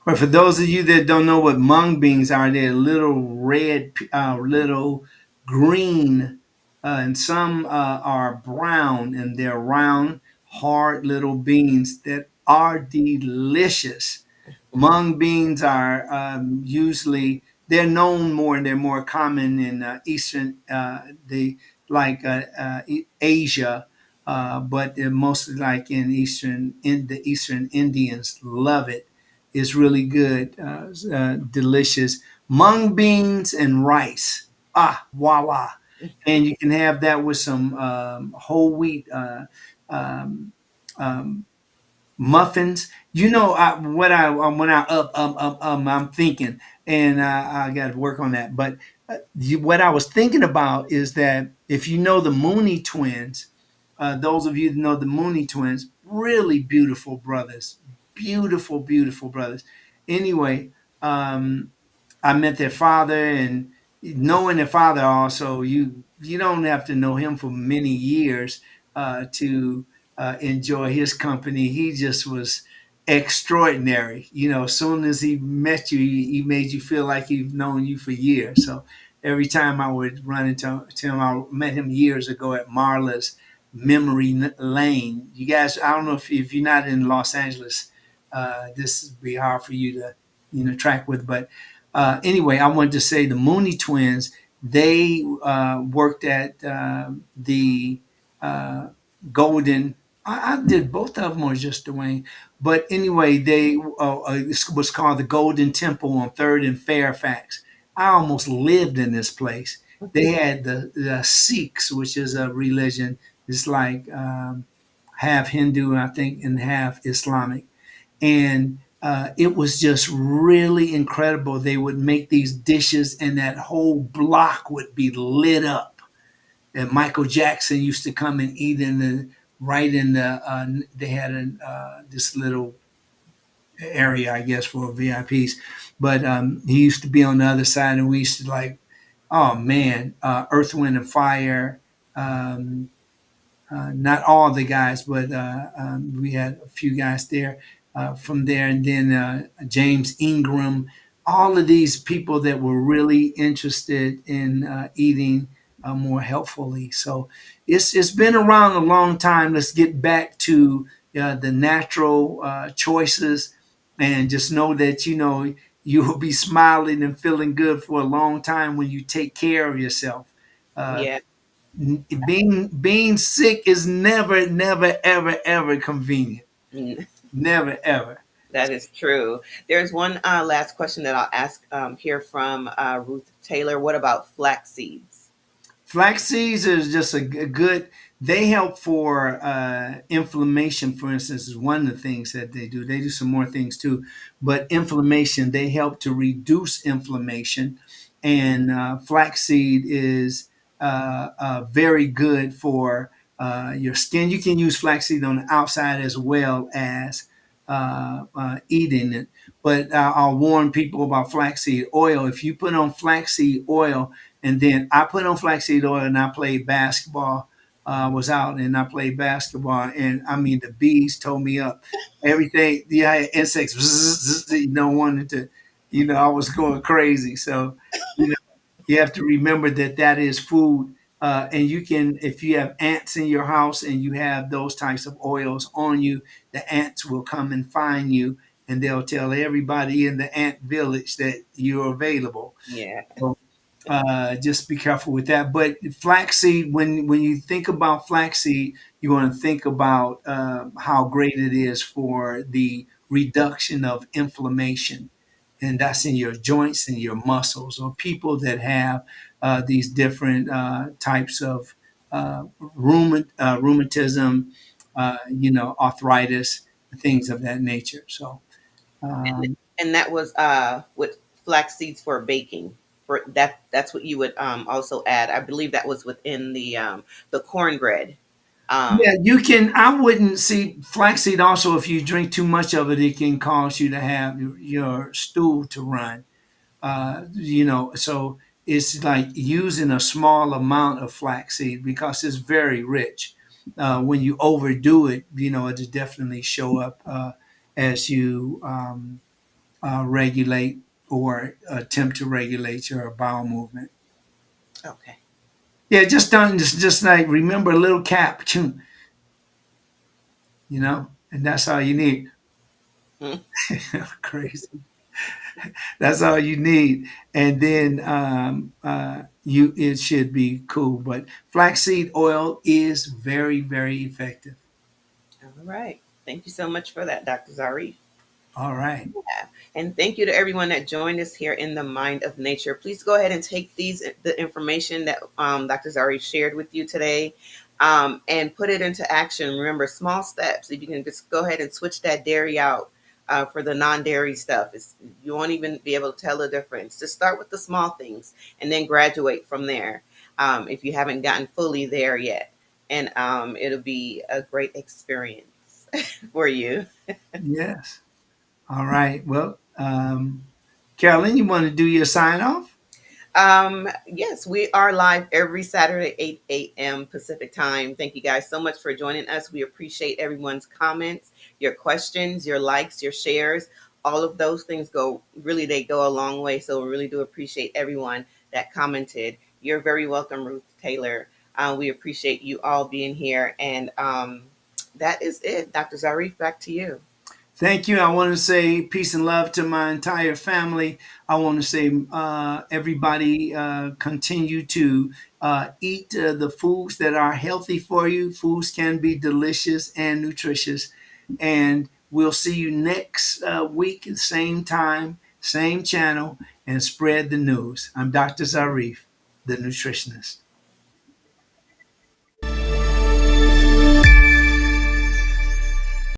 But for those of you that don't know what mung beans are, they're little red, little green, and some are brown, and they're round, hard little beans that are delicious. Mung beans are usually they're known more and they're more common in eastern the like Asia, but they're mostly like in the Eastern Indians love it. It's really good, delicious. Mung beans and rice. Ah, voila! And you can have that with some whole wheat um, um, muffins. You know what I when I I'm thinking, and I got to work on that. But what I was thinking about is that if you know the Mooney Twins, those of you that know the Mooney Twins, really beautiful brothers, beautiful, beautiful brothers. Anyway, um, I met their father, and knowing their father also, you don't have to know him for many years to enjoy his company. He just was extraordinary. You know, as soon as he met you, he made you feel like he'd known you for years. So every time I would run into him, I met him years ago at Marla's Memory Lane. You guys, I don't know if you're not in Los Angeles, this would be hard for you to track with, but anyway, I wanted to say the Mooney Twins. They worked at the uh, Golden. I did both of them, or just Dwayne. But anyway, this was called the Golden Temple on Third and Fairfax. I almost lived in this place. They had the Sikhs, which is a religion. It's like half Hindu, I think, and half Islamic, and it was just really incredible. They would make these dishes, and that whole block would be lit up. And Michael Jackson used to come and eat in the right in the. They had this little area, I guess, for VIPs, but he used to be on the other side, and we used to like, oh man, Earth, Wind, and Fire. Um, not all the guys, but we had a few guys there from there, and then James Ingram, all of these people that were really interested in eating more healthfully. So it's been around a long time. Let's get back to the natural choices, and just know that you will be smiling and feeling good for a long time when you take care of yourself. Uh, Yeah. being sick is never ever ever convenient. Mm. Never ever. That is true. There's one last question that I'll ask here from Ruth Taylor. What about flax seeds? Flax seeds is just a good. They help for inflammation, for instance, is one of the things that they do. They do some more things too, but inflammation. They help to reduce inflammation, and flaxseed is very good for your skin. You can use flaxseed on the outside as well as eating it. But I'll warn people about flaxseed oil. If you put on flaxseed oil, and then I put on flaxseed oil and I played basketball. Was out and I played basketball, and I mean the bees tore me up. Everything, yeah, insects, wanted to, I was going crazy. So, you know, You have to remember that that is food. And you can, if you have ants in your house and you have those types of oils on you, the ants will come and find you and they'll tell everybody in the ant village that you're available. Yeah. So, just be careful with that. But flaxseed, when you think about flaxseed, you want to think about how great it is for the reduction of inflammation, and that's in your joints and your muscles. Or people that have these different types of rheumatism, arthritis, things of that nature. So. And, Um, and that was with flax seeds for baking. For that, that's what you would also add. I believe that was within the cornbread. Yeah, Um, you can. I wouldn't see flaxseed. Also, if you drink too much of it, it can cause you to have your stool to run. So it's like using a small amount of flaxseed because it's very rich. When you overdo it, it'll definitely show up as you regulate or attempt to regulate your bowel movement. okay. Yeah, just like remember a little cap, and that's all you need. Mm. Crazy. That's all you need, and then you it should be cool. But flaxseed oil is very very effective. All right. Thank you so much for that, Dr. Zari. All right. Yeah. And thank you to everyone that joined us here in the Mind of Nature. Please go ahead and take the information that Dr. Zari shared with you today, and put it into action. Remember, small steps. If you can just go ahead and switch that dairy out for the non-dairy stuff, you won't even be able to tell the difference. Just start with the small things and then graduate from there. If you haven't gotten fully there yet, and it'll be a great experience for you. Yes. All right. Well, Carolyn, you want to do your sign off? Yes, we are live every Saturday, 8 a.m. Pacific time. Thank you guys so much for joining us. We appreciate everyone's comments, your questions, your likes, your shares. All of those things they go a long way. So we really do appreciate everyone that commented. You're very welcome, Ruth Taylor. We appreciate you all being here. And that is it. Dr. Zarif, back to you. Thank you. I want to say peace and love to my entire family. I want to say everybody continue to eat the foods that are healthy for you. Foods can be delicious and nutritious. And we'll see you next week, same time, same channel, and spread the news. I'm Dr. Zarif, the nutritionist.